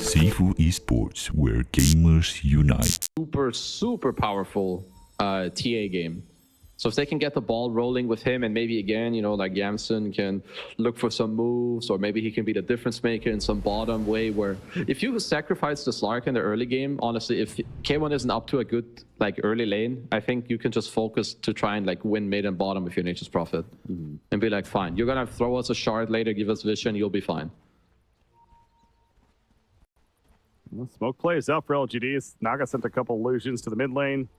Sifu Esports, where gamers unite. Super powerful TA game. So if they can get the ball rolling with him, and maybe again, you know, like Yamson can look for some moves, or maybe he can be the difference maker in some bottom way where if you sacrifice the Slark in the early game, honestly, if K1 isn't up to a good like early lane, I think you can just focus to try and like win mid and bottom with your Nature's Prophet. And be like, fine, you're gonna throw us a shard later, give us vision, you'll be fine. Well, smoke plays up for LGD. Naga sent a couple illusions to the mid lane.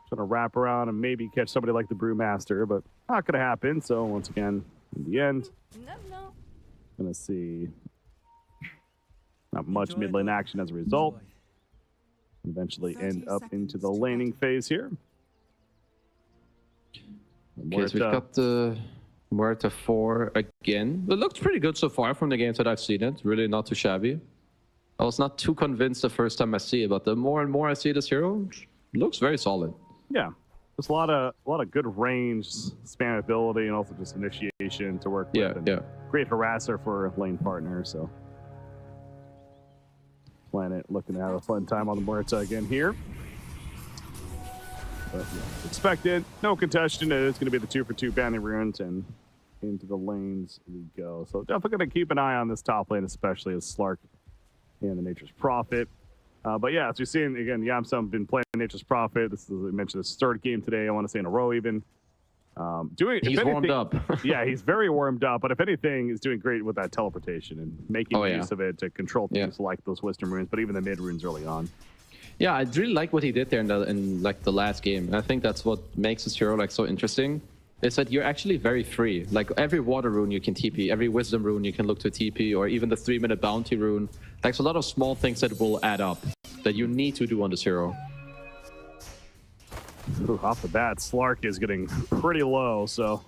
Trying to wrap around and maybe catch somebody like the Brewmaster, but not going to happen. So once again, in the end, gonna see not much mid lane action as a result. Eventually end up into the laning phase here. Okay, so we've got the Muerta 4 again. It looks pretty good so far from the games that I've seen it. Really not too shabby. I was not too convinced the first time I see it, but the more and more I see this hero, it looks very solid. Yeah, there's a lot of good range, spammability, and also just initiation to work with. And great harasser for a lane partner. So Planet looking to have a fun time on the Muerta again here. But yeah, expected, no contention. It is going to be the 2-for-2 banding runes, and into the lanes we go. So definitely going to keep an eye on this top lane, especially as Slark and the Nature's Prophet. But yeah, as we've seen, again, Yamsum been playing Nature's Prophet. This is, I mentioned, his third game today, I want to say in a row even. He's warmed up. Yeah, he's very warmed up, but if anything, he's doing great with that teleportation and making use of it to control things like those Wisdom runes, but even the mid runes early on. Yeah, I really like what he did there in like the last game. And I think that's what makes this hero like so interesting. Is that you're actually very free. Like every water rune you can TP, every wisdom rune you can look to TP, or even the 3-minute bounty rune. Like a lot of small things that will add up that you need to do on this hero. Ooh, off the bat, Slark is getting pretty low, so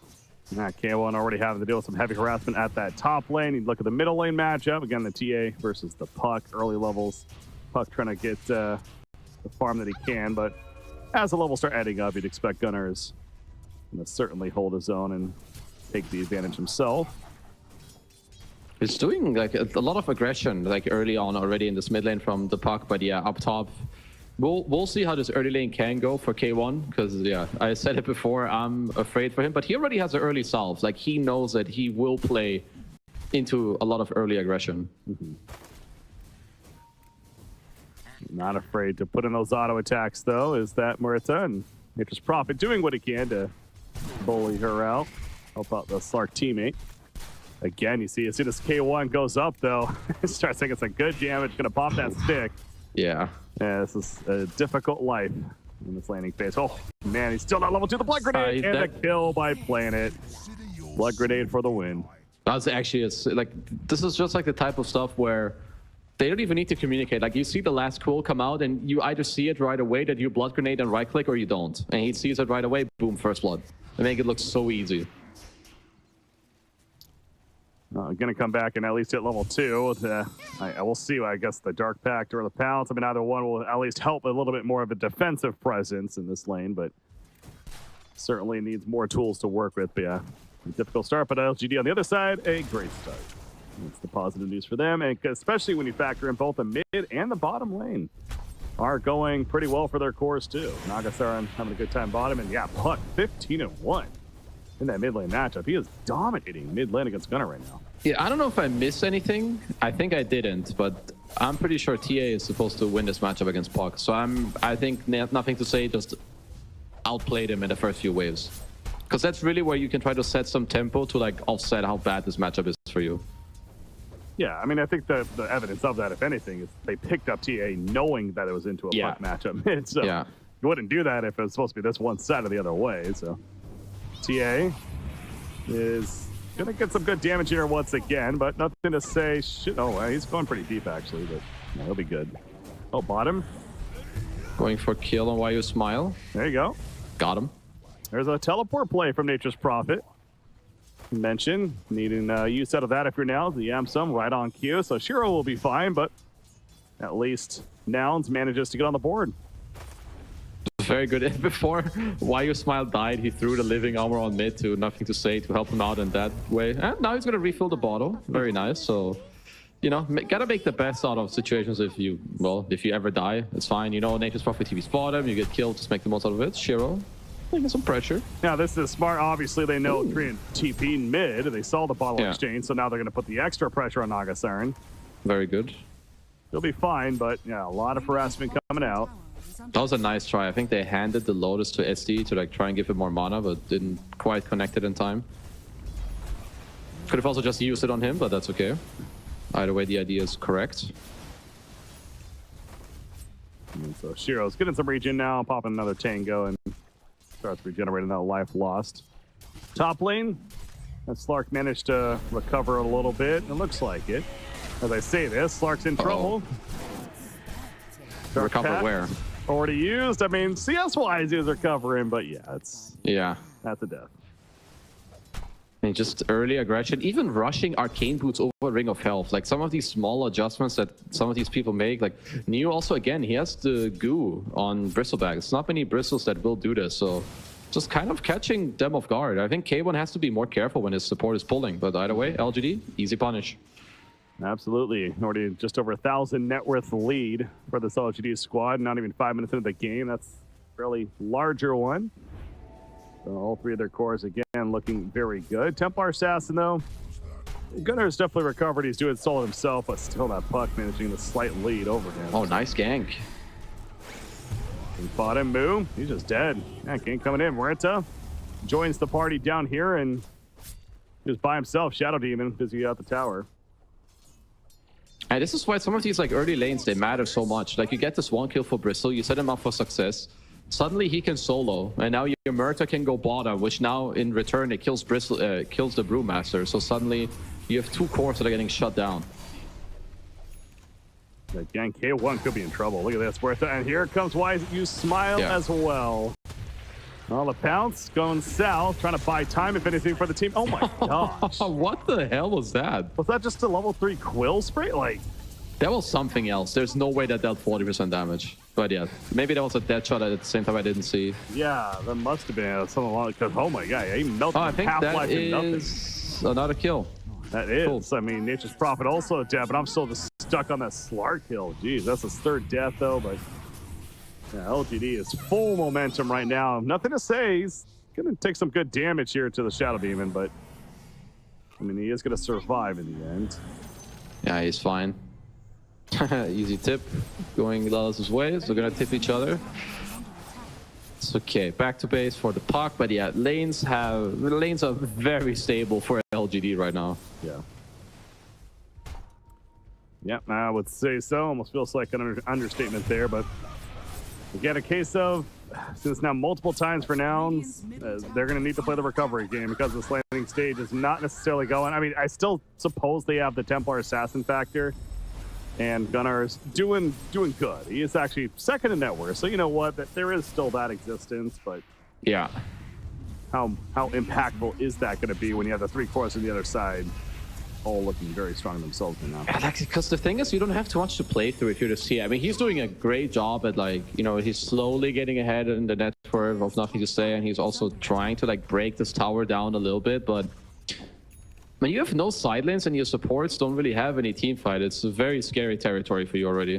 K1 already having to deal with some heavy harassment at that top lane. You look at the middle lane matchup, again the TA versus the Puck, early levels. Puck trying to get the farm that he can, but as the levels start adding up, you'd expect Gunnar's going to certainly hold his own and take the advantage himself. He's doing like a lot of aggression like early on already in this mid lane from the Puck, but yeah, up top we'll see how this early lane can go for K1, because yeah, I said it before, I'm afraid for him, but he already has an early salve. Like he knows that he will play into a lot of early aggression. Not afraid to put in those auto attacks though, is that Muerta, and Nature's Prophet doing what he can to bully her out, help out the Slark teammate. Again, you see as soon as K1 goes up though, it starts taking some good damage, gonna pop that stick. Yeah, this is a difficult life in this landing phase. Oh man, he's still not level 2. The blood grenade and a kill by Planet. Blood grenade for the win. That's actually like this is just like the type of stuff where they don't even need to communicate. Like you see the last quill come out and you either see it right away that you blood grenade and right click, or you don't. And he sees it right away, boom, first blood. They make it look so easy. Gonna come back and at least hit level 2. I will see, I guess, the Dark Pact or the Pounce. I mean, either one will at least help a little bit more of a defensive presence in this lane, but certainly needs more tools to work with. But yeah, a difficult start, but LGD on the other side, a great start. That's the positive news for them, and especially when you factor in both the mid and the bottom lane are going pretty well for their cores too. Nagasaran having a good time bottom, and yeah, Puck 15-1 in that mid lane matchup. He is dominating mid lane against Gunnar right now. Yeah, I don't know if I missed anything. I think I didn't, but I'm pretty sure TA is supposed to win this matchup against Puck. So I think nothing to say, just outplayed him in the first few waves. Because that's really where you can try to set some tempo to like offset how bad this matchup is for you. Yeah, I mean, I think the evidence of that, if anything, is they picked up TA knowing that it was into a Puck matchup. So you wouldn't do that if it was supposed to be this one side or the other way. So TA is going to get some good damage here once again, but nothing to say. Oh, he's going pretty deep, actually, but yeah, he'll be good. Oh, bottom. Going for kill on Why You Smile. There you go. Got him. There's a teleport play from Nature's Prophet. Mention needing use out of that if you're now the Yamsum right on cue, so Shiro will be fine, but at least Nouns manages to get on the board. Very good. Before Why You Smile died, he threw the living armor on mid to nothing to say to help him out in that way, and now he's gonna refill the bottle. Very nice. So you know, gotta make the best out of situations. If you ever die, it's fine. You know, Nature's Prophet TV spot him, you get killed, just make the most out of it. Shiro, taking some pressure. Now, this is smart. Obviously, they know Korean TP mid. They saw the bottle exchange, so now they're going to put the extra pressure on Nagasiren. Very good. He'll be fine, but yeah, a lot of harassment coming out. That was a nice try. I think they handed the Lotus to SD to like try and give him more mana, but didn't quite connect it in time. Could have also just used it on him, but that's okay. Either way, the idea is correct. And so Shiro's getting some regen now, popping another Tango, and starts regenerating that life lost. Top lane, and Slark managed to recover a little bit. It looks like it. As I say this, Slark's in trouble. Recover where? Already used. I mean, CS-wise, he was recovering, but yeah, that's a death. And just early aggression, even rushing arcane boots over Ring of Health. Like some of these small adjustments that some of these people make. Like Neo also, again, he has the goo on Bristleback. It's not many bristles that will do this, so just kind of catching them off guard. I think K1 has to be more careful when his support is pulling, but either way, LGD, easy punish. Absolutely. Already just over 1,000 net worth lead for this LGD squad. Not even 5 minutes into the game. That's a fairly larger one. So all three of their cores, again, looking very good. Templar Assassin, though, Gunner's definitely recovered. He's doing solid himself, but still that puck managing the slight lead over him. Oh, nice gank. He fought him, Moo. He's just dead. Yeah, gank coming in. Muerta joins the party down here, and just by himself. Shadow Demon busy out the tower. And this is why some of these like early lanes, they matter so much. Like you get this one kill for Bristle, you set him up for success. Suddenly he can solo, and now your Murta can go bottom, which now in return it kills Bristle, kills the Brewmaster. So suddenly you have two cores that are getting shut down. Again, K1 could be in trouble. Look at this, Muerta, and here comes Why You Smile as well. Well, the pounce going south, trying to buy time, if anything, for the team. Oh my gosh. What the hell was that? Was that just a level 3 quill spray? Like, that was something else. There's no way that dealt 40% damage. But yeah, maybe that was a dead shot at the same time I didn't see. Yeah, that must have been something along, because oh my god, he melted I think Half-Life that and nothing. is another kill. That is. Cool. I mean, Nature's Prophet also dead, but I'm still just stuck on that Slark kill. Jeez, that's his third death though, but yeah, LGD is full momentum right now. Nothing to say. He's gonna take some good damage here to the Shadow Demon, but I mean, he is gonna survive in the end. Yeah, he's fine. Easy tip, going Lala's way, so they're gonna tip each other. It's okay, back to base for the puck, but yeah, lanes are very stable for LGD right now. Yeah. Yeah, I would say so. Almost feels like an understatement there, but again, a case of, since now multiple times for Nouns, they're going to need to play the recovery game because this landing stage is not necessarily going. I mean, I still suppose they have the Templar Assassin factor, and Gunnar is doing good. He is actually second in net worth, so you know what? That there is still that existence, but yeah, how impactful is that going to be when you have the three cores on the other side? All looking very strong themselves right now. Like, because the thing is, you don't have too much to play through if you're the C. I mean, he's doing a great job at, like, you know, he's slowly getting ahead in the network of Nothing to Say, and he's also trying to, like, break this tower down a little bit, but when you have no side lanes and your supports don't really have any team fight, it's a very scary territory for you already.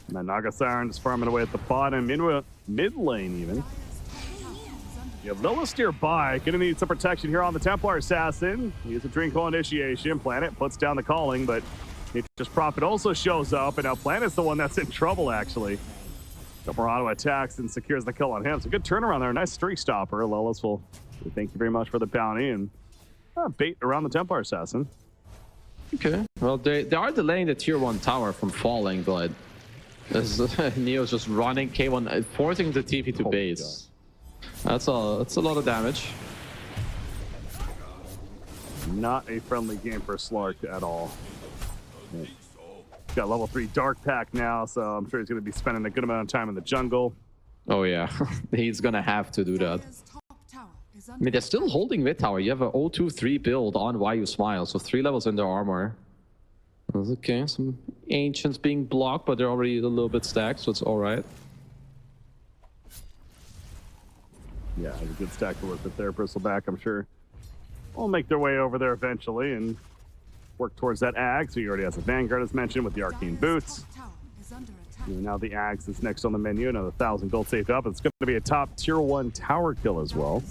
And then Nagasiren just farming away at the bottom, mid lane even. You have Lilith nearby, gonna need some protection here on the Templar Assassin. He has a Drink Hole initiation. Planet puts down the calling, but Nature's Prophet also shows up, and now Planet's the one that's in trouble, actually. Auto attacks and secures the kill on him. So good turnaround there, nice streak stopper. Lilith will say thank you very much for the bounty, and bait around the Templar Assassin. Okay, well, they are delaying the tier 1 tower from falling, but Neo's just running K1, forcing the TP to base. That's a lot of damage. Not a friendly game for Slark at all. He's got level 3 Dark Pack now, so I'm sure he's going to be spending a good amount of time in the jungle. Oh yeah, he's going to have to do that. I mean, they're still holding mid tower. You have an 0-2-3 build on Why You Smile, so 3 levels in their armor. That's okay, some Ancients being blocked, but they're already a little bit stacked, so it's alright. Yeah, a good stack to work with there. Bristleback, I'm sure, will make their way over there eventually, and work towards that Ag. So he already has a Vanguard, as mentioned, with the Arcane Boots. And now the Axe is next on the menu. Another 1,000 gold saved up. It's going to be a top tier 1 tower kill as well.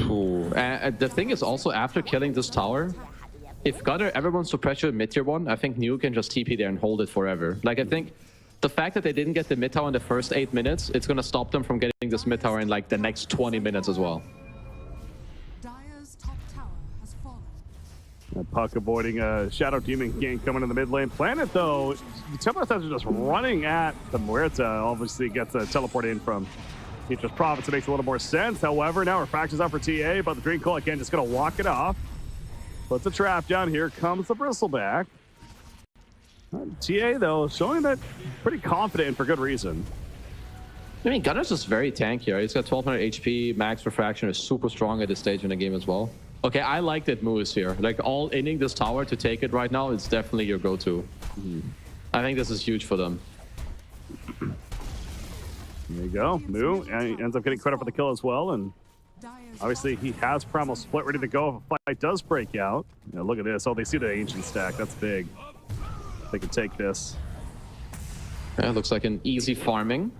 Ooh. The thing is also, after killing this tower, if Gunner ever wants to pressure mid tier 1, I think New can just TP there and hold it forever. Like, I think the fact that they didn't get the mid tower in the first 8 minutes, it's going to stop them from getting this mid tower in like the next 20 minutes as well. Puck avoiding a Shadow Demon gank coming in the mid lane. Planet, though, the Templar are just running at the Muerta. Obviously gets a teleport in from Teacher's Prophets. It makes a little more sense. However, now Refraction's out for TA, but the Dream Coil again just going to walk it off. Puts a trap down. Here comes the Bristleback. TA, though, showing that pretty confident and for good reason. I mean, Gunner's just very tanky. He's got 1200 HP. Max Refraction is super strong at this stage in the game as well. Okay, I like that Moose here. Like, all inning this tower to take it right now is definitely your go-to. I think this is huge for them. There you go. Moo ends up getting credit for the kill as well, and obviously he has Primal Split ready to go if a fight does break out. Yeah, look at this. Oh, they see the Ancient stack. That's big. They can take this. Yeah, looks like an easy farming.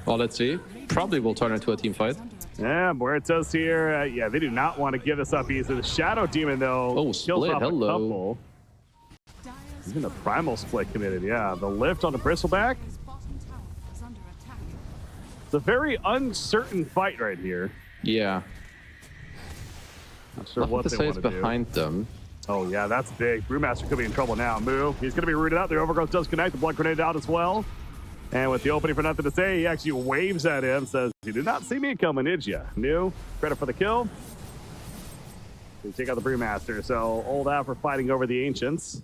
Well, let's see. Probably will turn into a team fight. Yeah, Muerta's here. Yeah, they do not want to give this up easily. The Shadow Demon, though, kills off a couple. Even the Primal Split committed. Yeah, the lift on the Bristleback. It's a very uncertain fight right here. Yeah. Not sure what they want to do. Behind them. Oh, yeah, that's big. Brewmaster could be in trouble now. Moo, he's going to be rooted out. The Overgrowth does connect. The Blood Grenade out as well. And with the opening for nothing to say, he actually waves at him, says, "You did not see me coming, did ya?" New, credit for the kill. They take out the Brewmaster, so old out for fighting over the Ancients.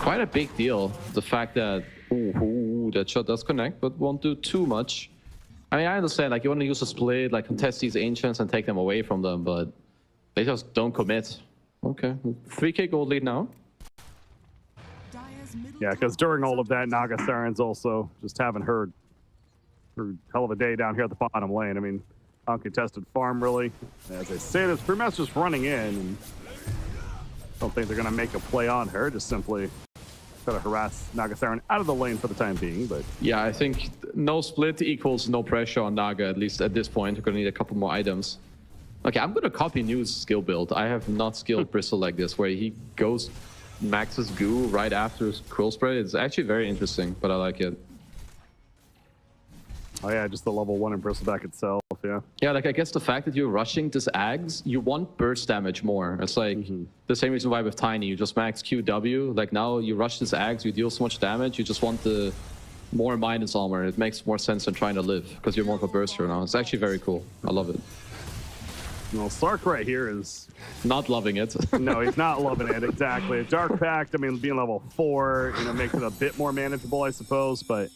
Quite a big deal, the fact that that shot does connect, but won't do too much. I mean, I understand, like, you want to use a split, like, contest these Ancients and take them away from them, but they just don't commit. Okay, 3k gold lead now. Yeah, because during all of that, Naga Siren's also just haven't heard hell of a day down here at the bottom lane. I mean, uncontested farm, really. As I say this, Brewmaster's running in. And don't think they're going to make a play on her, just simply try to harass Naga Siren out of the lane for the time being. But yeah, I think no split equals no pressure on Naga, at least at this point. We're going to need a couple more items. Okay, I'm going to copy New's skill build. I have not skilled Bristle like this, where he goes maxes goo right after Quill Spray. It's actually very interesting, but I like it. Oh yeah, just the level 1 in Bristleback itself, yeah. Yeah, like, I guess the fact that you're rushing this Ags, you want burst damage more. It's like the same reason why with Tiny, you just max QW. Like, now you rush this Ags, you deal so much damage, you just want the more Minus Armor. It makes more sense than trying to live, because you're more of a burster now. It's actually very cool. I love it. Well, Sark right here is not loving it. No, he's not loving it, exactly. Dark Pact, I mean, being level 4, you know, makes it a bit more manageable, I suppose, but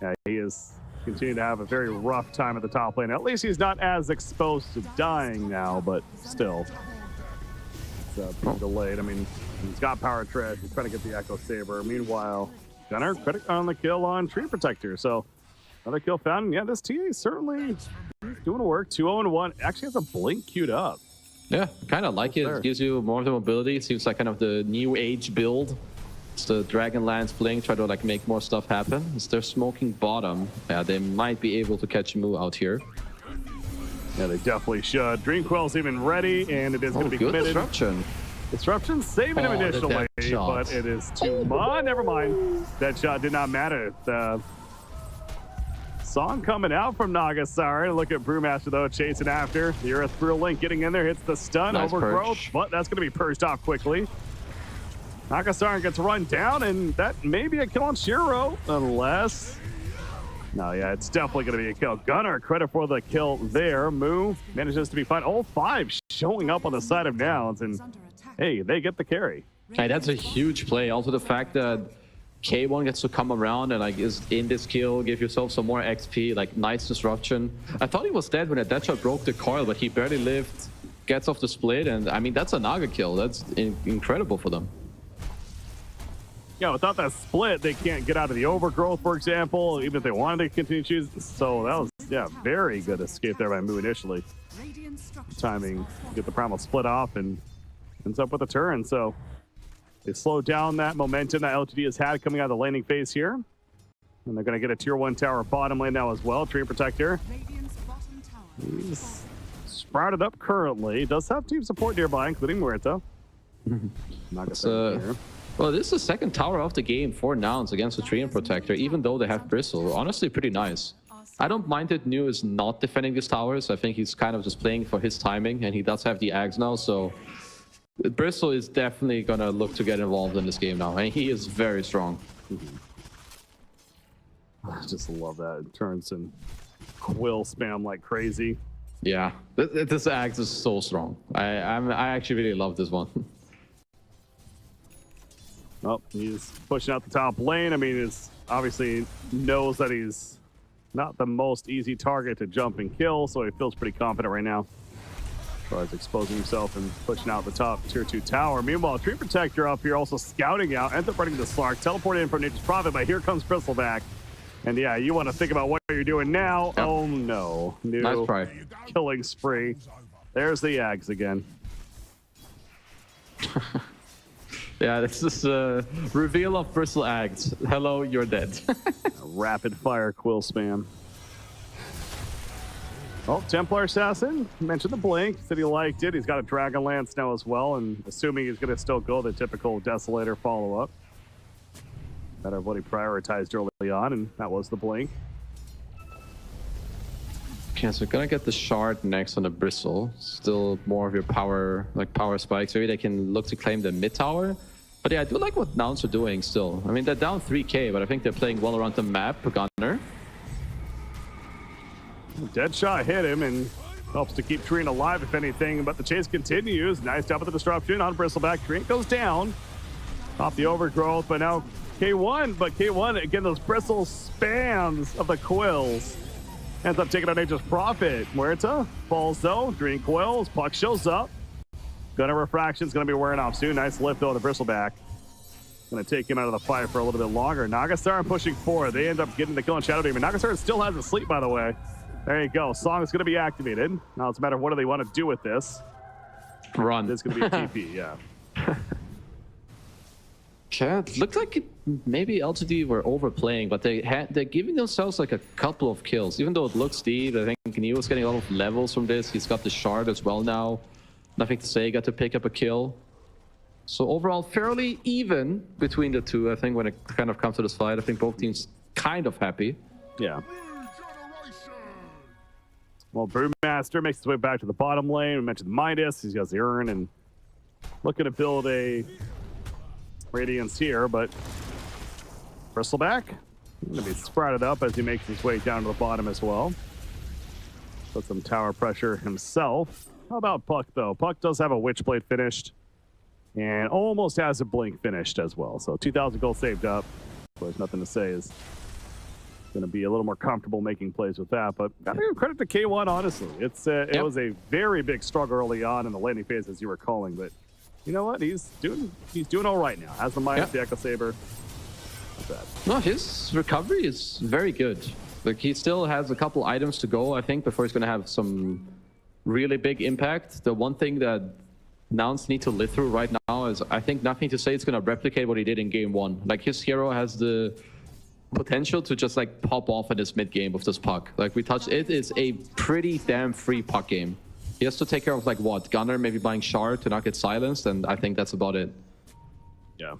yeah, he is continuing to have a very rough time at the top lane. At least he's not as exposed to dying now, but still. It's pretty delayed. I mean, he's got Power Tread. He's trying to get the Echo Saber. Meanwhile, Gunner, credit on the kill on Tree Protector. So another kill found. And yeah, this TA is certainly doing work. 2-0-1. Actually has a blink queued up. Yeah, kind of like it. It gives you more of the mobility. It seems like kind of the new age build. It's the Dragonlance blink, try to like make more stuff happen. It's their smoking bottom. Yeah, they might be able to catch Moo out here. Yeah, they definitely should. Dream Quill's even ready, and it is going to be committed. Disruption. Disruption saving him initially, but it is too much. Never mind. That shot did not matter. The song coming out from Naga Siren. Look at Brewmaster, though, chasing after. The Earth Brew Link getting in there, hits the stun, nice overgrowth, purge. But that's going to be purged off quickly. Naga Siren gets run down, and that may be a kill on Shiro, unless... No, yeah, it's definitely going to be a kill. Gunner, credit for the kill there. Moo manages to be fine. All 5 showing up on the side of Nouns, and hey, they get the carry. Hey, that's a huge play. Also, the fact that K1 gets to come around and like is in this kill, give yourself some more XP, like nice disruption. I thought he was dead when that shot broke the coil, but he barely lived, gets off the split, and I mean, that's a Naga kill. That's incredible for them. Yeah, without that split, they can't get out of the overgrowth, for example, even if they wanted to continue choosing. So that was, yeah, very good escape there by Moo initially. Timing, get the primal split off and ends up with a turn. So they slow down that momentum that LGD has had coming out of the laning phase here. And they're going to get a tier 1 tower bottom lane now as well. Tree Protector. He's sprouted up currently. Does have team support nearby, including Muerta. Well, this is the second tower of the game for Nouns against the Tree Protector, even though they have Bristle. Honestly, pretty nice. I don't mind that New is not defending these towers. I think he's kind of just playing for his timing, and he does have the Ags now, so Bristle is definitely going to look to get involved in this game now, and he is very strong. I just love that. It turns and quill spam like crazy. Yeah, this Ags is so strong. I actually really love this one. Oh, he's pushing out the top lane. I mean, it's obviously knows that he's not the most easy target to jump and kill, so he feels pretty confident right now. As far as exposing himself and pushing out the top tier 2 tower. Meanwhile, Tree Protector up here also scouting out, ends up running the Slark, teleported in from Nature's Prophet, but here comes Bristleback. And yeah, you want to think about what you're doing now. Yep. Oh no. New nice try. Killing spree. There's the Ags again. Yeah, this is a reveal of Bristle Ags. Hello, you're dead. Rapid fire quill spam. Oh, Templar Assassin mentioned the blink, said he liked it. He's got a Dragon Lance now as well, and assuming he's going to still go the typical Desolator follow-up. Better what he prioritized early on, and that was the blink. Okay, so we're gonna get the shard next on the Bristle. Still more of your power, like power spikes. Maybe they can look to claim the mid tower. But yeah, I do like what Nouns are doing still. I mean, they're down 3k, but I think they're playing well around the map. Gunner. Deadshot hit him and helps to keep Treen alive, if anything. But the chase continues. Nice job with the disruption on Bristleback. Treen goes down. Off the overgrowth, but now K1. But K1, again, those Bristle spams of the quills. Ends up taking out Nature's Prophet. Muerta falls though. Drink quills. Puck shows up. Gunner Refraction's going to be wearing off soon. Nice lift though, the Bristleback. Going to take him out of the fight for a little bit longer. Nagastar pushing forward. They end up getting the kill on Shadow Demon. Nagastar still hasn't sleep, by the way. There you go. Song is going to be activated. Now it's a matter of what do they want to do with this. Run. It's going to be a TP, yeah. Yeah, it looked like maybe LGD were overplaying, but they're giving themselves like a couple of kills. Even though it looks deep, I think Neo's getting a lot of levels from this. He's got the shard as well now. Nothing to say, got to pick up a kill. So overall, fairly even between the two, I think, when it kind of comes to this fight. I think both teams kind of happy. Yeah. Well, Brewmaster makes his way back to the bottom lane. We mentioned Midas. He's got the urn and looking to build a Radiance here, but Bristleback going to be sprouted up as he makes his way down to the bottom as well. Put some tower pressure himself. How about Puck, though? Puck does have a Witchblade finished and almost has a Blink finished as well. So 2,000 gold saved up. There's nothing to say. Is going to be a little more comfortable making plays with that. But gotta give credit to K1, honestly. It was a very big struggle early on in the landing phase, as you were calling, but you know what? He's doing all right now. Has the Midas, the Echo Saber. Not bad. No, his recovery is very good. Like, he still has a couple items to go, I think, before he's going to have some really big impact. The one thing that Nouns need to live through right now is, I think, nothing to say it's going to replicate what he did in game 1. Like, his hero has the potential to just like pop off in this mid game with this Puck. Like we touched, it is a pretty damn free Puck game. He has to take care of like what, Gunner maybe buying shard to not get silenced, and I think that's about it. Yeah.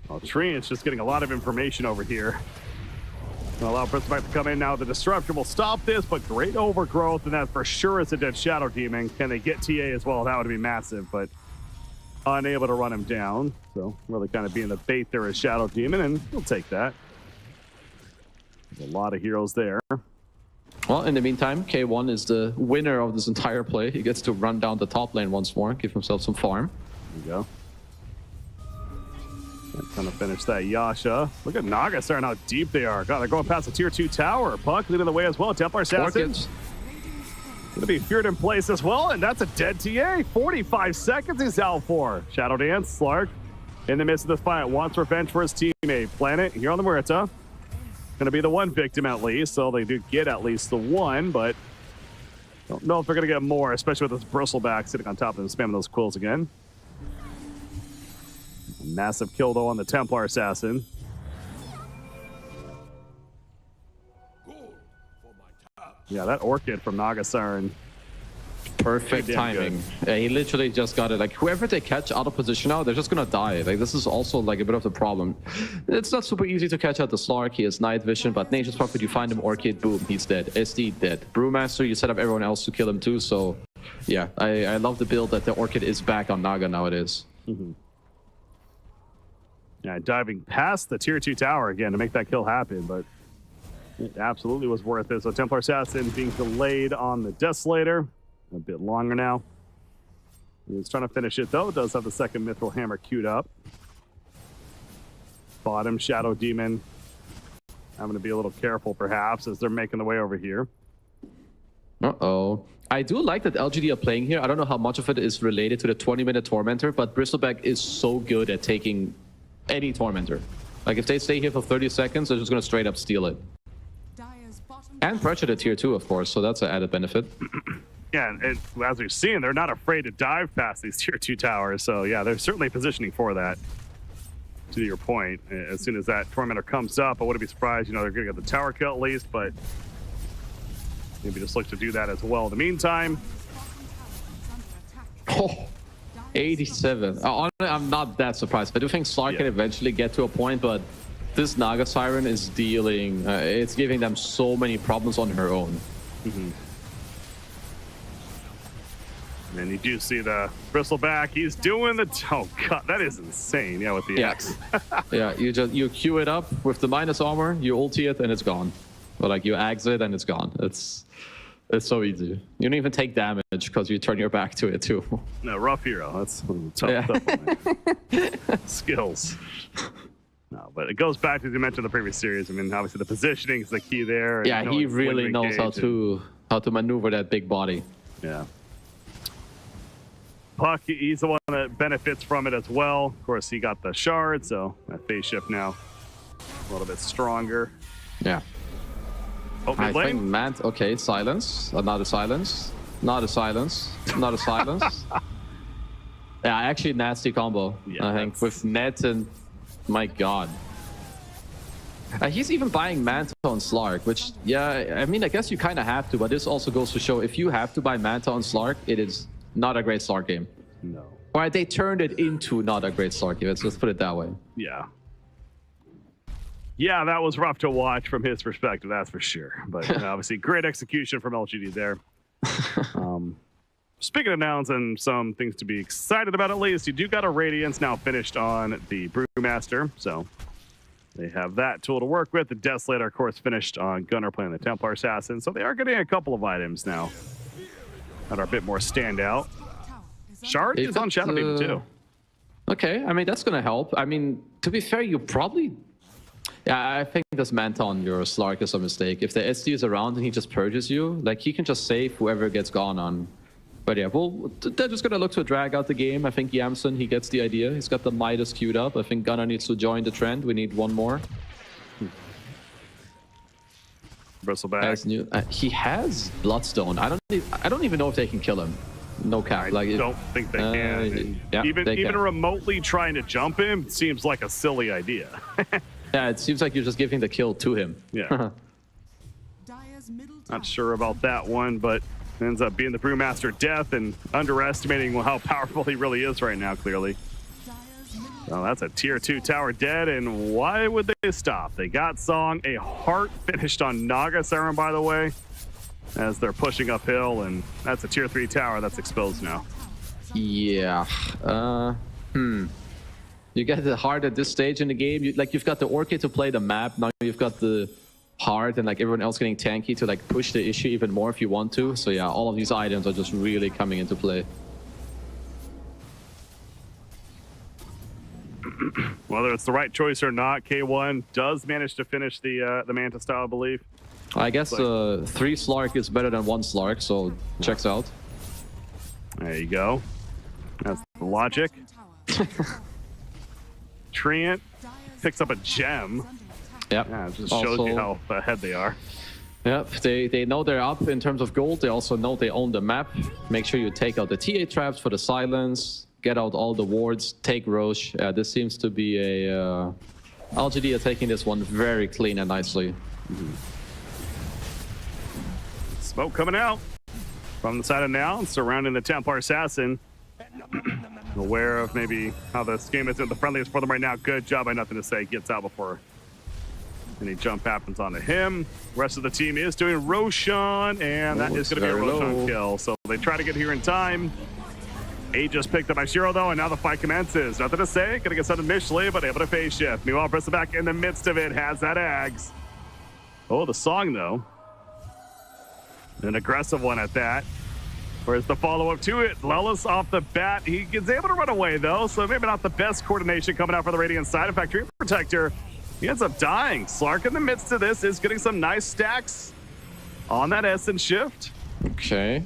Well, Treen's just getting a lot of information over here. Gonna allow Bristleback to come in now. The disruption will stop this, but great overgrowth, and that for sure is a dead Shadow Demon. Can they get TA as well? That would be massive, but unable to run him down. So really kind of being the bait there is Shadow Demon, and we'll take that. There's a lot of heroes there. Well, in the meantime, K1 is the winner of this entire play. He gets to run down the top lane once more, give himself some farm. There you go. Trying to finish that Yasha. Look at Nagastar, how deep they are. God, they're going past the tier 2 tower. Puck leading the way as well. Templar Assassin. Gonna be feared in place as well, and that's a dead TA. 45 seconds he's out for. Shadow Dance, Slark in the midst of the fight, wants revenge for his teammate. Planet here on the Muerta. going to be the one victim at least, so they do get at least the one, but don't know if they're going to get more, especially with this bristleback sitting on top of them, spamming those quills again. A massive kill, though, on the Templar Assassin. Yeah, that Orchid from Naga Siren. Perfect timing. Yeah, he literally just got it. Like, whoever they catch out of position now, they're just gonna die. Like, this is also like a bit of the problem. It's not super easy to catch out the Slark. He has night vision, but Nature's Prophet, you find him, Orchid, boom, he's dead. SD, dead. Brewmaster, you set up everyone else to kill him too, so yeah, I love the build that the Orchid is back on Naga nowadays. Yeah, diving past the tier 2 tower again to make that kill happen, but it absolutely was worth it. So Templar Assassin being delayed on the Desolator. A bit longer now. He's trying to finish it, though. Does have the second Mithril Hammer queued up. Bottom Shadow Demon. I'm going to be a little careful, perhaps, as they're making the way over here. Uh-oh. I do like that LGD are playing here. I don't know how much of it is related to the 20-minute Tormentor, but Bristleback is so good at taking any Tormentor. Like, if they stay here for 30 seconds, they're just going to straight up steal it. And pressure to tier 2, of course, so that's an added benefit. Yeah, and as we've seen, they're not afraid to dive past these tier 2 towers. So, yeah, they're certainly positioning for that. To your point, as soon as that Tormentor comes up, I wouldn't be surprised. You know, they're going to get the tower kill at least, but maybe just look to do that as well. In the meantime... Oh, 87. I'm not that surprised. I do think Slark can eventually get to a point, but this Naga Siren is dealing... it's giving them so many problems on her own. And you do see the Bristleback. He's doing the... Oh, God, that is insane. Yeah, with the X. Yeah, you queue it up with the minus armor, you ulti it, and it's gone. But, like, you axe it, and it's gone. It's so easy. You don't even take damage because you turn your back to it, too. No, rough hero. That's tough stuff. Skills. No, but it goes back to, as you mentioned, the previous series. I mean, obviously, the positioning is the key there. Yeah, he really knows how to maneuver that big body. Yeah. Puck, he's the one that benefits from it as well. Of course, he got the shard, so that phase shift now a little bit stronger. Yeah. Oh, mid lane? I think okay, silence. Not a silence. Not a silence. Not a silence. Yeah, actually nasty combo. Yeah, I think with Net and my God. He's even buying Manta on Slark, which, yeah, I mean, I guess you kind of have to, but this also goes to show if you have to buy Manta on Slark, it is not a great Slark game. No. All right, they turned it into not a great Slark game. Let's put it that way. Yeah. Yeah, that was rough to watch from his perspective, that's for sure. But obviously, great execution from LGD there. Speaking of nouns and some things to be excited about, at least, you do got a Radiance now finished on the Brewmaster, so they have that tool to work with. The Desolator, of course, finished on Gunner playing the Templar Assassin, so they are getting a couple of items now that are a bit more standout. Shard is on Shadow Demon too. Okay, I mean, that's going to help. I mean, to be fair, you probably... Yeah, I think this Manta on your Slark is a mistake. If the SD is around and he just purges you, like, he can just save whoever gets gone on. But yeah, well, they're just going to look to drag out the game. I think Yamson, he gets the idea. He's got the Midas queued up. I think Gunnar needs to join the trend. We need one more. Bristleback. He has Bloodstone. I don't even know if they can kill him. No cap. I don't think they can. Yeah, even remotely trying to jump him seems like a silly idea. Yeah, it seems like you're just giving the kill to him. Yeah. Not sure about that one, but ends up being the Brewmaster death and underestimating how powerful he really is right now, clearly. Well, that's a tier 2 tower dead, and why would they stop? They got Song, a heart finished on Naga Siren, by the way, as they're pushing uphill, and that's a tier 3 tower that's exposed now. Yeah. You get the heart at this stage in the game. You've got the Orchid to play the map. Now you've got the heart and like everyone else getting tanky to like push the issue even more if you want to. So yeah, all of these items are just really coming into play. Whether it's the right choice or not, K1 does manage to finish the Manta style, I believe. I guess 3 Slark is better than 1 Slark, so checks out. There you go. That's the logic. Treant picks up a gem. Yep. Yeah, it just shows you how ahead they are. Yep, they know they're up in terms of gold. They also know they own the map. Make sure you take out the TA traps for the silence. Get out all the wards. Take Roche. This seems to be a... LGD are taking this one very clean and nicely. Smoke coming out from the side of Now, surrounding the Templar Assassin. Aware of maybe how this game isn't the friendliest for them right now. Good job by Nothing to Say. Gets out before any jump happens onto him. Rest of the team is doing Roshan, and that is going to be a Roshan kill. So they try to get here in time. Aegis picked up by Shiro, though, and now the fight commences. Nothing to Say. Going to get set initially, but able to phase shift. Meanwhile, Bristleback in the midst of it has that Ags. Oh, the song, though. An aggressive one at that. Where's the follow-up to it? Lelis off the bat. He is able to run away, though, so maybe not the best coordination coming out for the Radiant side. In fact, Dream Protector, he ends up dying. Slark in the midst of this is getting some nice stacks on that Essence shift. Okay.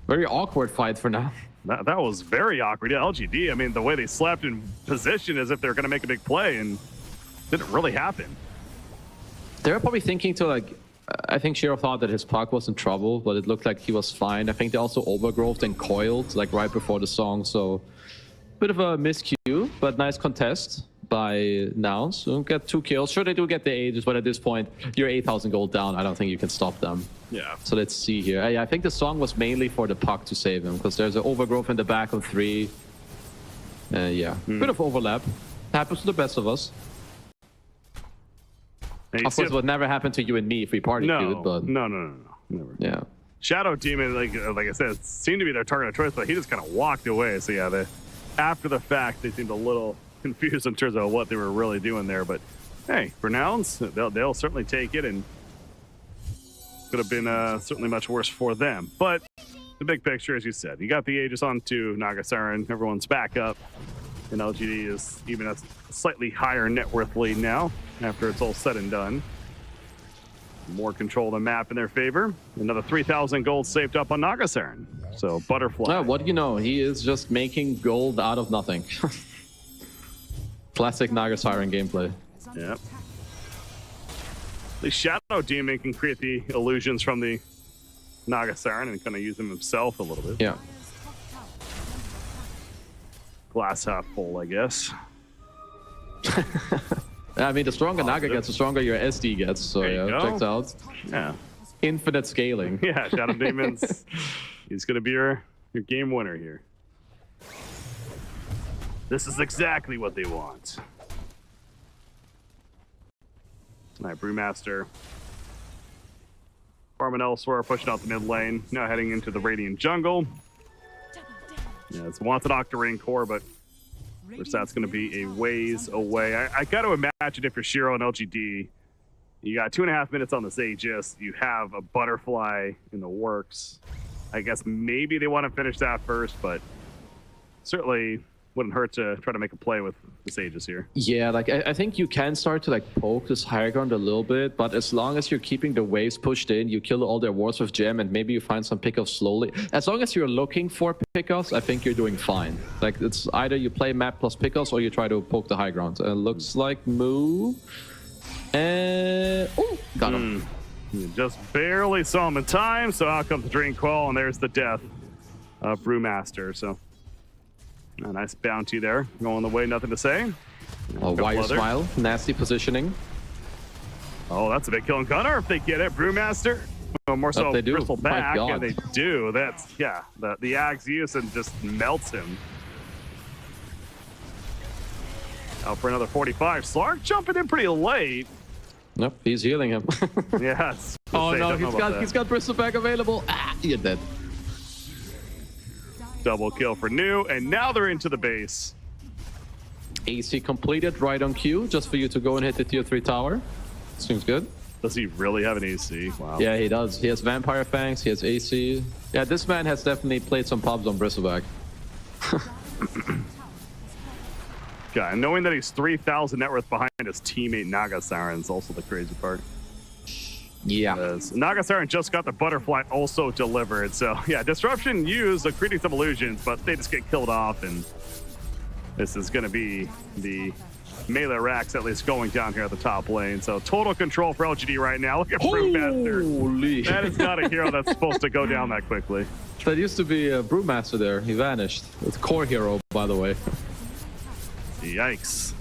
Very awkward fight for now. That was very awkward. Yeah, LGD, I mean, the way they slept in position as if they're going to make a big play, and didn't really happen. They were probably thinking to, like, I think Shiro thought that his puck was in trouble, but it looked like he was fine. I think they also overgrowth and coiled, like, right before the song, so bit of a miscue, but nice contest by Nouns. Don't get 2 kills. Sure, they do get the Aegis, but at this point, you're 8,000 gold down. I don't think you can stop them. Yeah. So let's see here. I think the song was mainly for the puck to save him, because there's an overgrowth in the back of 3. Yeah, bit of overlap. Happens to the best of us. Of course, it would never happen to you and me if we party queued, but... No, never. Yeah. Shadow Demon, like I said, seemed to be their target of choice, but he just kind of walked away. So yeah, after the fact, they seemed a little confused in terms of what they were really doing there. But hey, for Nouns, they'll certainly take it, and could have been certainly much worse for them. But the big picture, as you said, you got the Aegis onto Nagasaran, everyone's back up, and LGD is even a slightly higher net worth lead now after it's all said and done. More control of the map in their favor. Another 3,000 gold saved up on Nagasaran. So Butterfly. What do you know? He is just making gold out of nothing. Classic Nagasaran gameplay. Yep. At least Shadow Demon can create the illusions from the Nagasaran and kind of use them himself a little bit. Yeah. Glass half full, I guess. I mean, the stronger Naga gets, the stronger your SD gets. So yeah, checks out. Yeah. Infinite scaling. Yeah, Shadow Demons. He's going to be your game winner here. This is exactly what they want. All right, Brewmaster. Farming elsewhere, pushing out the mid lane. Now heading into the Radiant jungle. Yeah, it's wanted Octarine core, but that's going to be a ways away. I got to imagine if you're Shiro and LGD, you got 2.5 minutes on this Aegis. You have a Butterfly in the works. I guess maybe they want to finish that first, but certainly wouldn't hurt to try to make a play with this Aegis here. Yeah, like I think you can start to like poke this higher ground a little bit, but as long as you're keeping the waves pushed in, you kill all their wards with gem, and maybe you find some pickoffs slowly. As long as you're looking for pickoffs, I think you're doing fine. Like it's either you play map plus pickoffs or you try to poke the high ground. Looks like Moo. And got him. You just barely saw him in time, so out comes the Drain Call, and there's the death of Brewmaster. So a nice bounty there. Going the way, Nothing to Say. Wire smile, nasty positioning. Oh, that's a big kill on Gunnar if they get it. Brewmaster. Oh, more so Bristleback, back, and they do. That's, yeah, the Ags use and just melts him. Out for another 45. Slark jumping in pretty late. Nope, he's healing him. Yes. Oh no, he's got Bristleback available. You're dead. Double kill for New, and now they're into the base. AC completed right on cue, just for you to go and hit the tier 3 tower. Seems good. Does he really have an AC? Wow. Yeah, he does. He has Vampire Fangs, he has AC. Yeah, this man has definitely played some pubs on Bristleback. Yeah, and knowing that he's 3,000 net worth behind his teammate Nagasaran is also the crazy part. Yeah. Nagasaran just got the Butterfly also delivered. So, yeah, Disruption used, creating some illusions, but they just get killed off, and this is going to be the melee racks at least going down here at the top lane. So total control for LGD right now. Look at Brewmaster. Holy. That is not a hero that's supposed to go down that quickly. That used to be a Brewmaster there. He vanished. It's core hero, by the way. Yikes.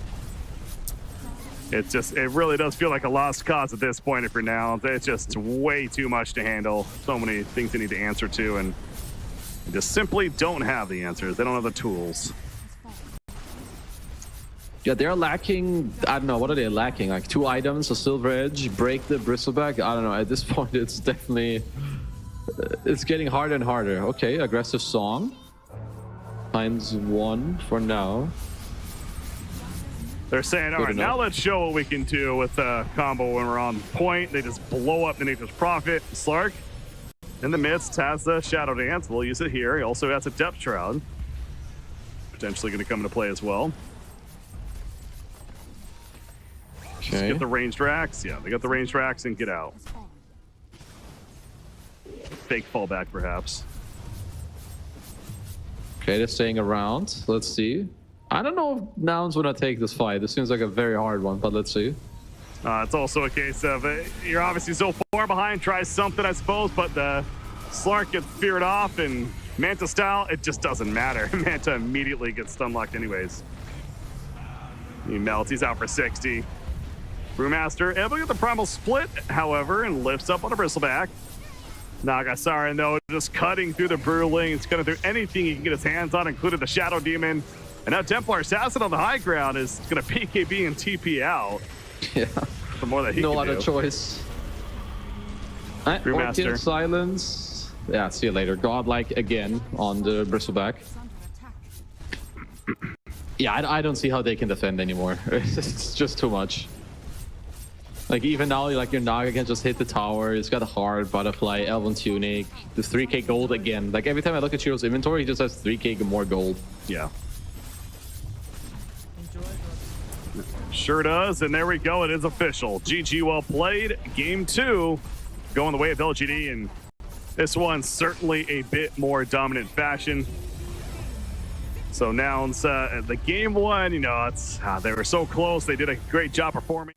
It really does feel like a lost cause at this point for now. It's just way too much to handle. So many things they need to answer to, and they just simply don't have the answers. They don't have the tools. Yeah, they're lacking, I don't know, what are they lacking? Like 2 items, a Silver Edge, break the Bristleback? I don't know, at this point it's definitely, it's getting harder and harder. Okay, aggressive song. Times 1 for now. They're saying, all right, now let's show what we can do with the combo when we're on point. They just blow up the Nature's Prophet. Slark in the midst has the Shadow Dance. We'll use it here. He also has a Depth Shroud. Potentially going to come into play as well. Okay. Just get the ranged racks. Yeah, they got the ranged racks and get out. Fake fallback, perhaps. Okay, they're staying around. Let's see. I don't know if Nouns would not take this fight. This seems like a very hard one, but let's see. It's also a case of you're obviously so far behind. Try something, I suppose, but the Slark gets feared off, and Manta style, it just doesn't matter. Manta immediately gets stun locked anyways. He melts. He's out for 60. Brewmaster able to get the primal split, however, and lifts up on a Bristleback. Nagasarin, though, just cutting through the Brewling. It's going to do anything he can get his hands on, including the Shadow Demon. And now Templar Assassin on the high ground is going to PKB and TP out. Yeah. The more that he no can other do. choice. Brewmaster. Orchid silence. Yeah, see you later. Godlike again on the Bristleback. Yeah, I don't see how they can defend anymore. It's just too much. Like, even now, like, your Naga can just hit the tower. It's got a Heart, Butterfly, Elven Tunic, the 3k gold again. Like, every time I look at Chiro's inventory, he just has 3k more gold. Yeah. Sure does, and there we go. It is official. GG, well played. Game 2 going the way of LGD, and this one's certainly a bit more dominant fashion. So Nouns, the game 1, you know, it's they were so close. They did a great job performing.